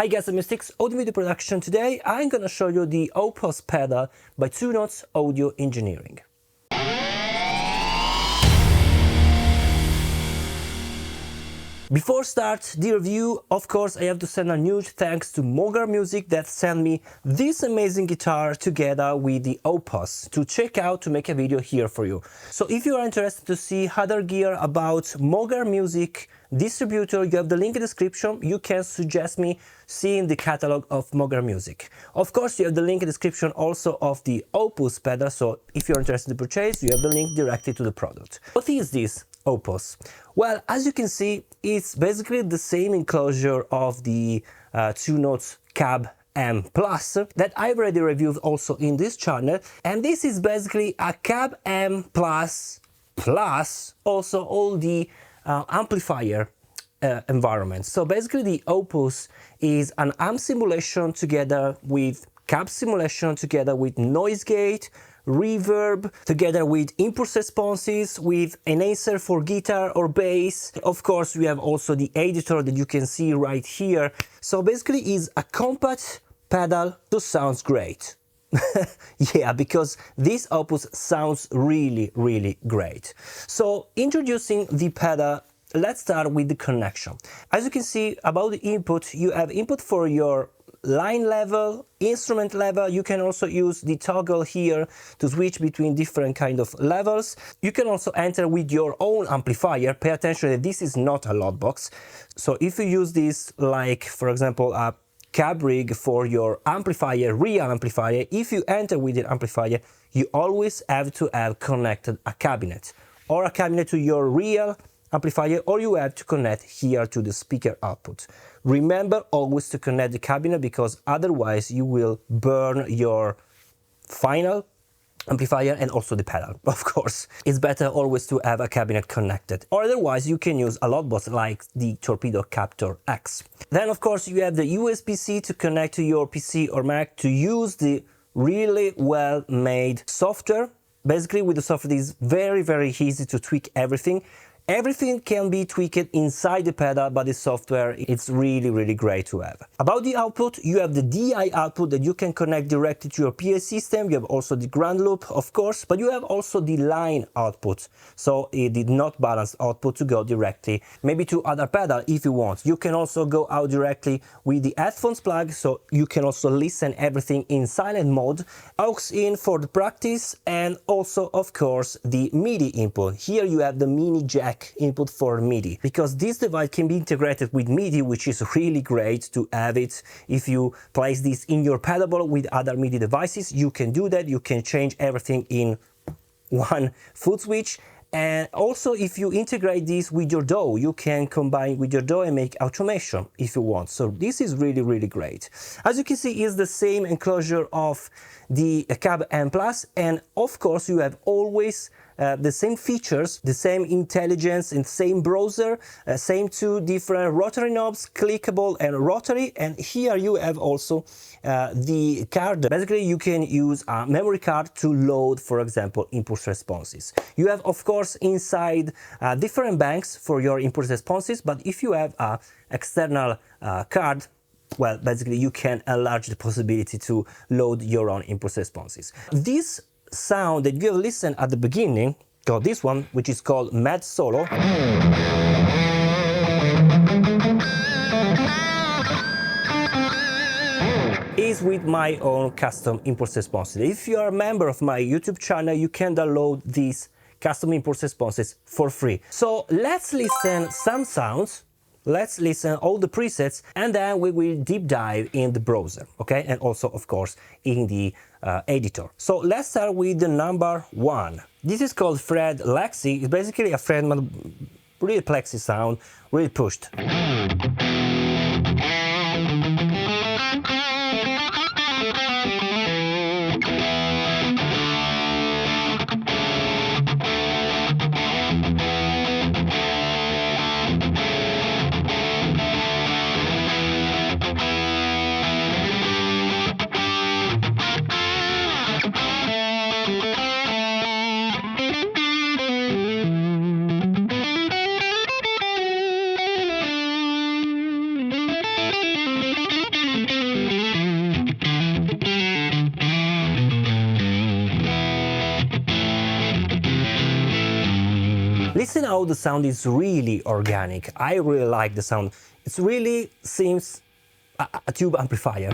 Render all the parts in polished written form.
Hi guys, I'm Steex, audio video production. Today I'm gonna show you the Opus pedal by Two Notes Audio Engineering. Before start the review, of course, I have to send a huge thanks to Mogar Music that sent me this amazing guitar together with the Opus to check out to make a video here for you. So if you are interested to see other gear about Mogar Music distributor, you have the link in the description. You can suggest me seeing the catalog of Mogar Music. Of course, you have the link in the description also of the Opus pedal, so if you're interested to purchase, you have the link directly to the product. What is this Opus? Well, as you can see, it's basically the same enclosure of the Two Notes Cab M Plus that I've already reviewed also in this channel, and this is basically a Cab M Plus also all the amplifier environment. So basically the Opus is an amp simulation together with cab simulation together with noise gate, reverb, together with impulse responses, with enhancer for guitar or bass. Of course, we have also the editor that you can see right here. So basically is a compact pedal that sounds great. Yeah, because this Opus sounds really great. So introducing the pedal, let's start with the connection. As you can see about the input, you have input for your line level, instrument level. You can also use the toggle here to switch between different kind of levels. You can also enter with your own amplifier. Pay attention that this is not a loud box. So if you use this, like for example a cab rig for your amplifier, real amplifier, if you enter with an amplifier, you always have to have connected a cabinet or a cabinet to your real amplifier, or you have to connect here to the speaker output. Remember always to connect the cabinet, because otherwise you will burn your final amplifier and also the pedal. Of course, it's better always to have a cabinet connected, or otherwise you can use a loud box like the Torpedo Captor X. Then of course you have the USB-C to connect to your PC or Mac to use the really well made software. Basically with the software it is very easy to tweak everything. Everything can be tweaked inside the pedal, but the software, it's really great to have. About the output, you have the DI output that you can connect directly to your PA system. You have also the ground loop, of course, but you have also the line output. So it did not balance output to go directly, maybe to other pedal if you want. You can also go out directly with the headphones plug, so you can also listen everything in silent mode. Aux in for the practice, and also, of course, the MIDI input. Here you have the mini jack input for MIDI, because this device can be integrated with MIDI, which is really great to have it. If you place this in your pedal with other MIDI devices, you can do that. You can change everything in one foot switch. And also if you integrate this with your DAW, you can combine with your DAW and make automation if you want. So this is really great. As you can see, it's the same enclosure of the Cab M Plus, and of course you have always the same features, the same intelligence and same browser, same two different rotary knobs, clickable and rotary. And here you have also the card. Basically you can use a memory card to load, for example, impulse responses. You have of course inside different banks for your impulse responses, but if you have an external card, well, basically you can enlarge the possibility to load your own impulse responses. This sound that you have listened at the beginning, got this one, which is called Mad Solo, is with my own custom impulse responses. If you are a member of my YouTube channel, you can download these custom impulse responses for free. So let's listen some sounds. Let's listen all the presets, and then we will deep dive in the browser, okay? And also, of course, in the editor. So let's start with the number 1. This is called FredLexi. It's basically a Fredman, really plexi sound, really pushed. Listen how the sound is really organic. I really like the sound. It really seems a tube amplifier.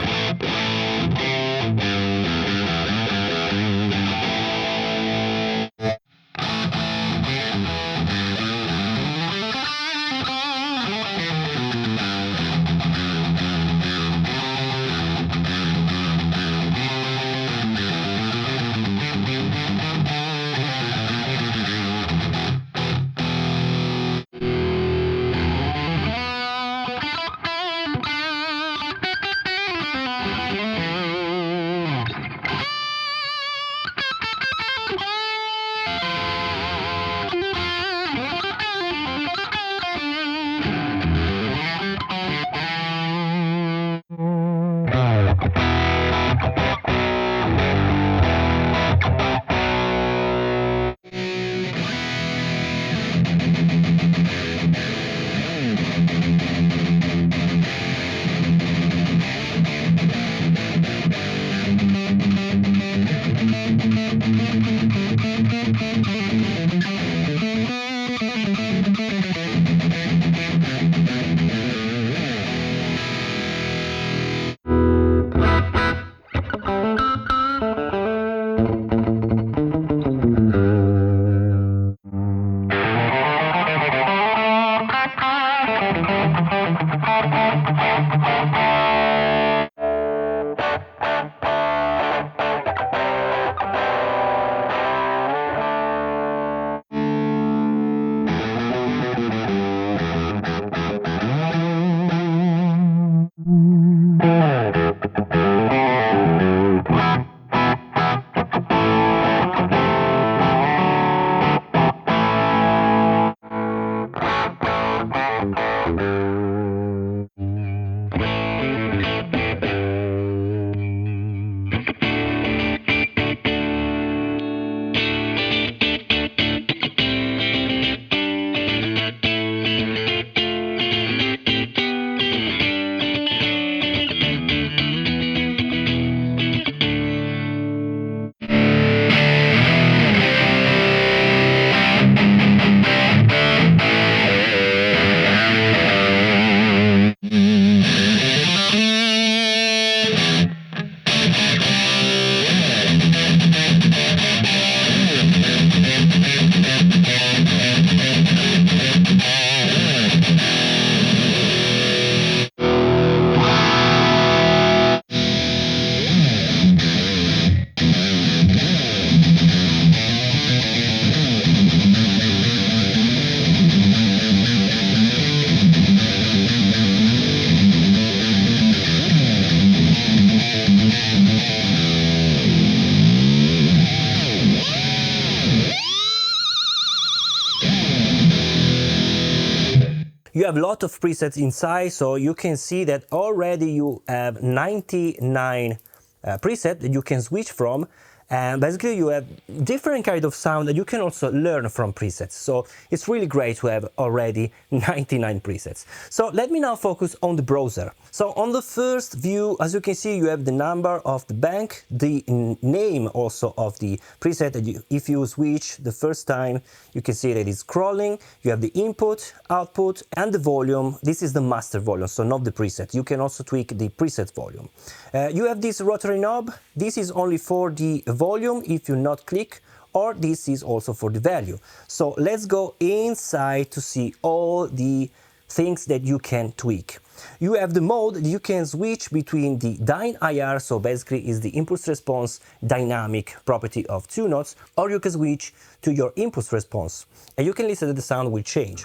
You have a lot of presets inside, so you can see that already you have 99 presets that you can switch from, and basically you have different kind of sound that you can also learn from presets. So it's really great to have already 99 presets. So let me now focus on the browser. So on the first view, as you can see, you have the number of the bank, the name also of the preset that if you switch the first time, you can see that it's scrolling. You have the input, output, and the volume. This is the master volume, so not the preset. You can also tweak the preset volume. You have this rotary knob. This is only for the volume if you not click, or this is also for the value. So let's go inside to see all the things that you can tweak. You have the mode that you can switch between the dynIR, so basically is the impulse response dynamic property of two notes, or you can switch to your impulse response, and you can listen that the sound will change.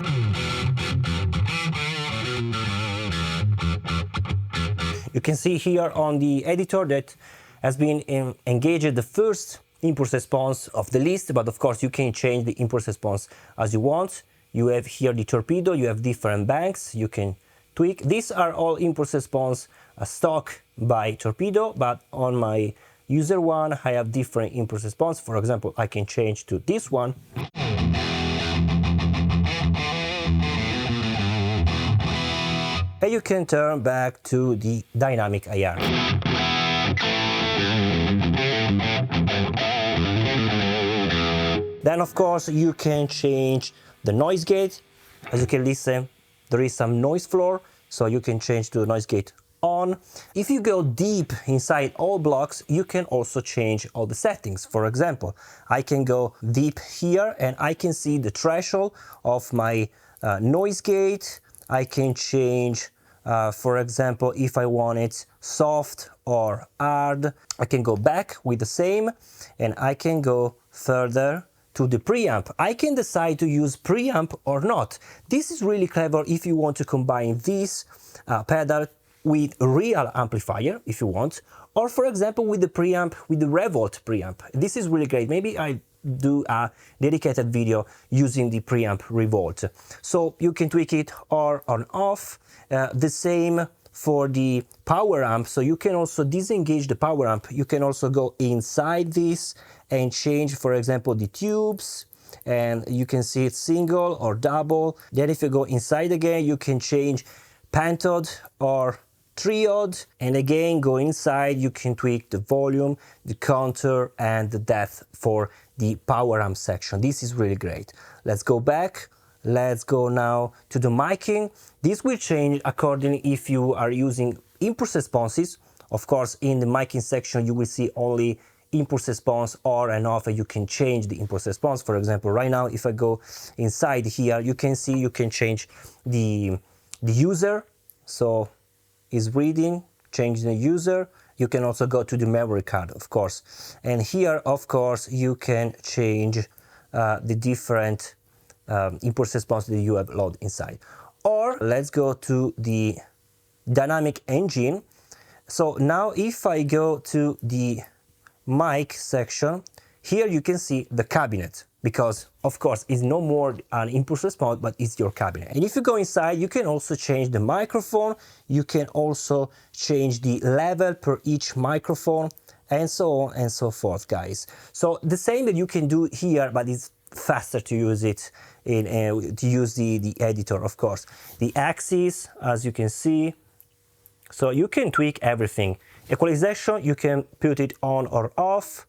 You can see here on the editor that has been engaged the first impulse response of the list, but of course you can change the impulse response as you want. You have here the torpedo, you have different banks, you can tweak. These are all impulse response stock by torpedo, but on my user one I have different impulse response. For example, I can change to this one. And you can turn back to the dynamic IR. Then of course you can change the noise gate. As you can listen, there is some noise floor, so you can change to noise gate on. If you go deep inside all blocks, you can also change all the settings. For example, I can go deep here and I can see the threshold of my noise gate. I can change, for example, if I want it soft or hard. I can go back with the same, and I can go further to the preamp. I can decide to use preamp or not. This is really clever if you want to combine this pedal with a real amplifier, if you want, or for example with the preamp, with the Revolt preamp. This is really great. Maybe I do a dedicated video using the preamp Revolt. So you can tweak it or on off. The same for the power amp, so you can also disengage the power amp. You can also go inside this and change, for example, the tubes, and you can see it single or double. Then if you go inside again, you can change pentode or triode, and again go inside, you can tweak the volume, the contour and the depth for the power amp section. This is really great. Let's go back. Let's go now to the miking. This will change according if you are using impulse responses. Of course, in the miking section, you will see only impulse response on and off, and you can change the impulse response. For example, right now, if I go inside here, you can see you can change the user. So is reading, change the user. You can also go to the memory card, of course. And here, of course, you can change the different impulse response that you have loaded inside. Or let's go to the dynamic engine. So now if I go to the mic section, here you can see the cabinet, because of course it's no more an impulse response, but it's your cabinet. And if you go inside, you can also change the microphone, you can also change the level per each microphone, and so on and so forth, guys. So the same that you can do here, but it's faster to use it in to use the editor, of course. The axis, as you can see, so you can tweak everything. Equalization, you can put it on or off.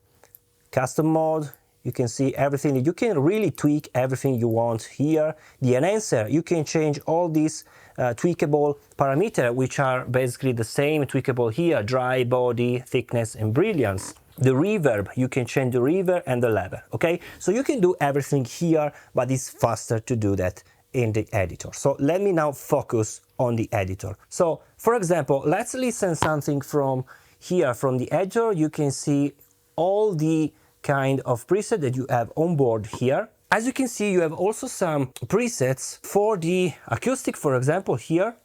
Custom mode, you can see everything. You can really tweak everything you want here. The enhancer, you can change all these tweakable parameters, which are basically the same tweakable here: dry, body, thickness, and brilliance. The reverb, you can change the reverb and the level, okay? So you can do everything here, but it's faster to do that in the editor. So let me now focus on the editor. So for example, let's listen something from here, from the editor. You can see all the kind of preset that you have on board here. As you can see, you have also some presets for the acoustic, for example, here,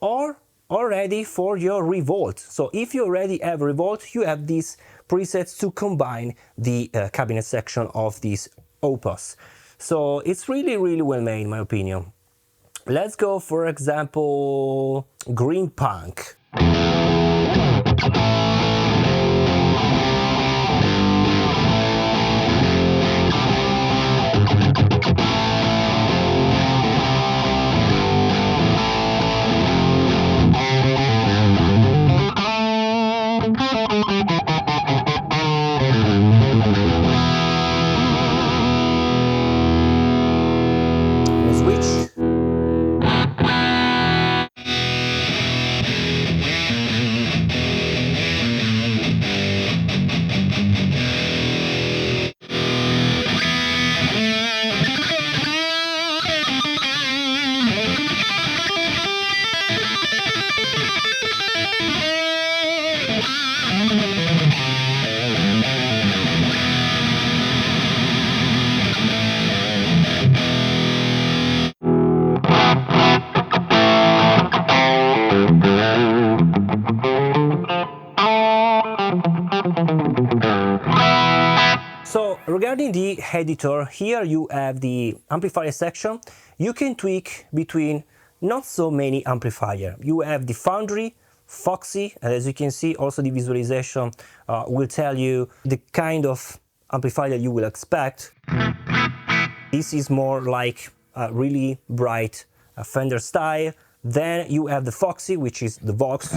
or already for your Revolt. So if you already have Revolt, you have these presets to combine the cabinet section of this Opus. So it's really, really well made, in my opinion. Let's go, for example, Green Punk. So regarding the editor, here you have the amplifier section. You can tweak between not so many amplifiers. You have the Foundry, Foxy, and as you can see, also the visualization will tell you the kind of amplifier you will expect. This is more like a really bright Fender style. Then you have the Foxy, which is the Vox.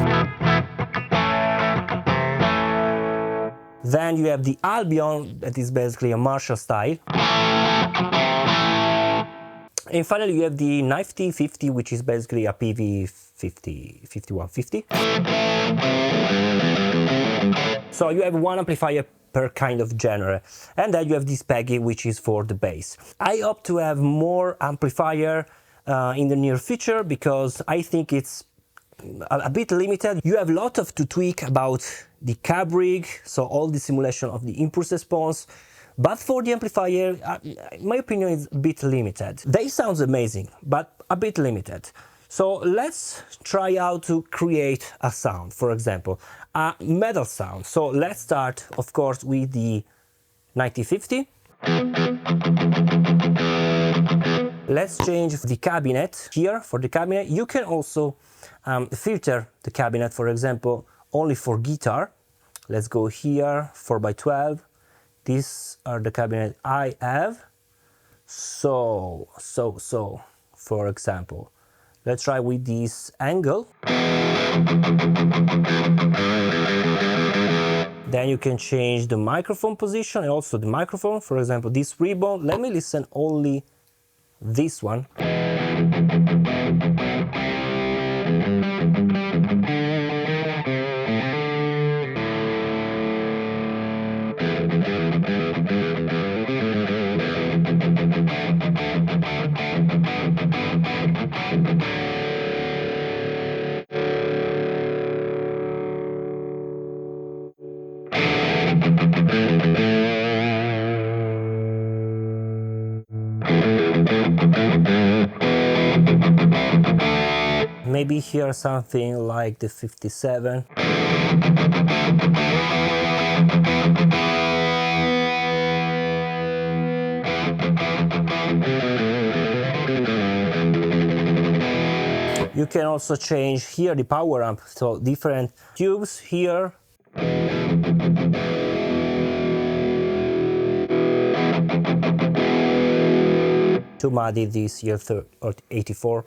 Then you have the Albion, that is basically a Marshall style. And finally, you have the Nifty 50, which is basically a PV 5150. So you have one amplifier per kind of genre. And then you have this Peggy, which is for the bass. I hope to have more amplifier in the near future, because I think it's a bit limited. You have a lot to tweak about the cab rig, so all the simulation of the impulse response. But for the amplifier, my opinion is a bit limited. They sound amazing, but a bit limited. So let's try out to create a sound, for example, a metal sound. So let's start, of course, with the 9050. Let's change the cabinet here. For the cabinet, you can also filter the cabinet, for example, only for guitar. Let's go here, 4x12. These are the cabinet I have. So, for example, let's try with this angle. Then you can change the microphone position and also the microphone. For example, this ribbon. Let me listen only this one. Maybe here something like the 57. You can also change here the power amp, so different tubes here. To muddy this year 84.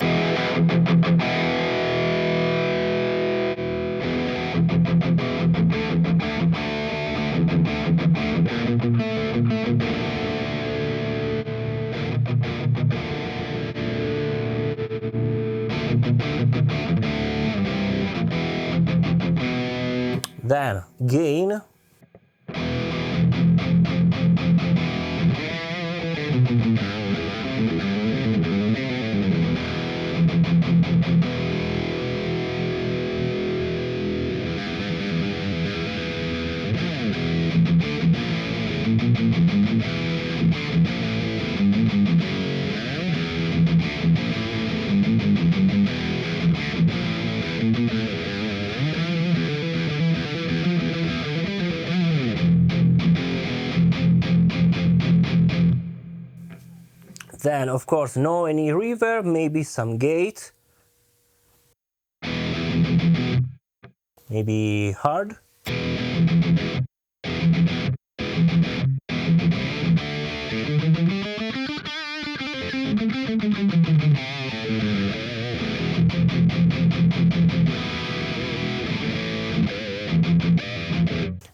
Then gain. Then, of course, no any reverb, maybe some gate, maybe hard.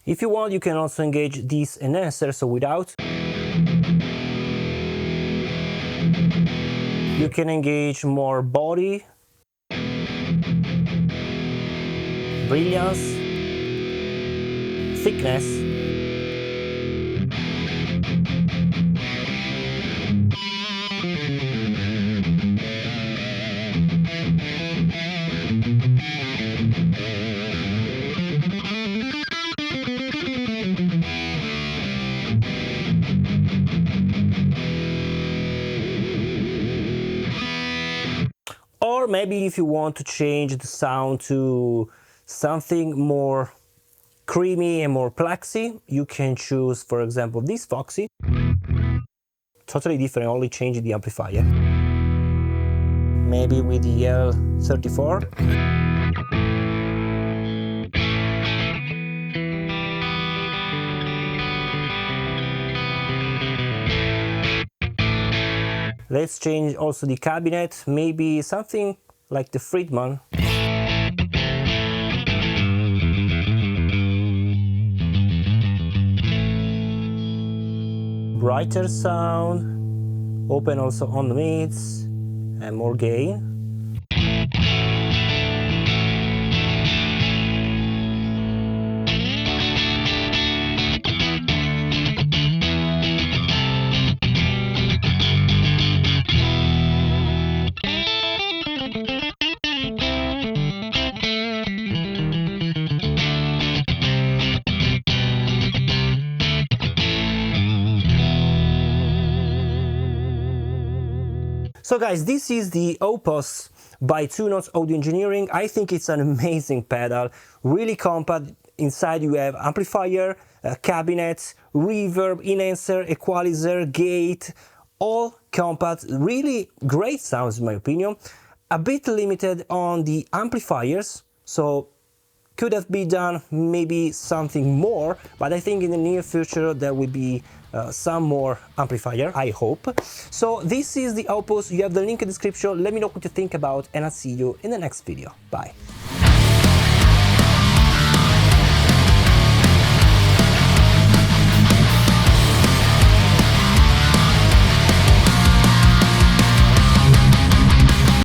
If you want, you can also engage this enhancer, so without. You can engage more body, brilliance, thickness. Or maybe if you want to change the sound to something more creamy and more plexy, you can choose, for example, this Foxy. Totally different, only change the amplifier. Maybe with the L34. Let's change also the cabinet, maybe something like the Friedman. Brighter sound, Open also on the mids and more gain. So guys, this is the Opus by Two Notes Audio Engineering. I think it's an amazing pedal, really compact. Inside you have amplifier, cabinet, reverb, enhancer, equalizer, gate, all compact, really great sounds in my opinion. A bit limited on the amplifiers, so could have been done maybe something more, but I think in the near future there will be some more amplifier, I hope. So this is the Opus, you have the link in the description, let me know what you think about, and I'll see you in the next video. Bye.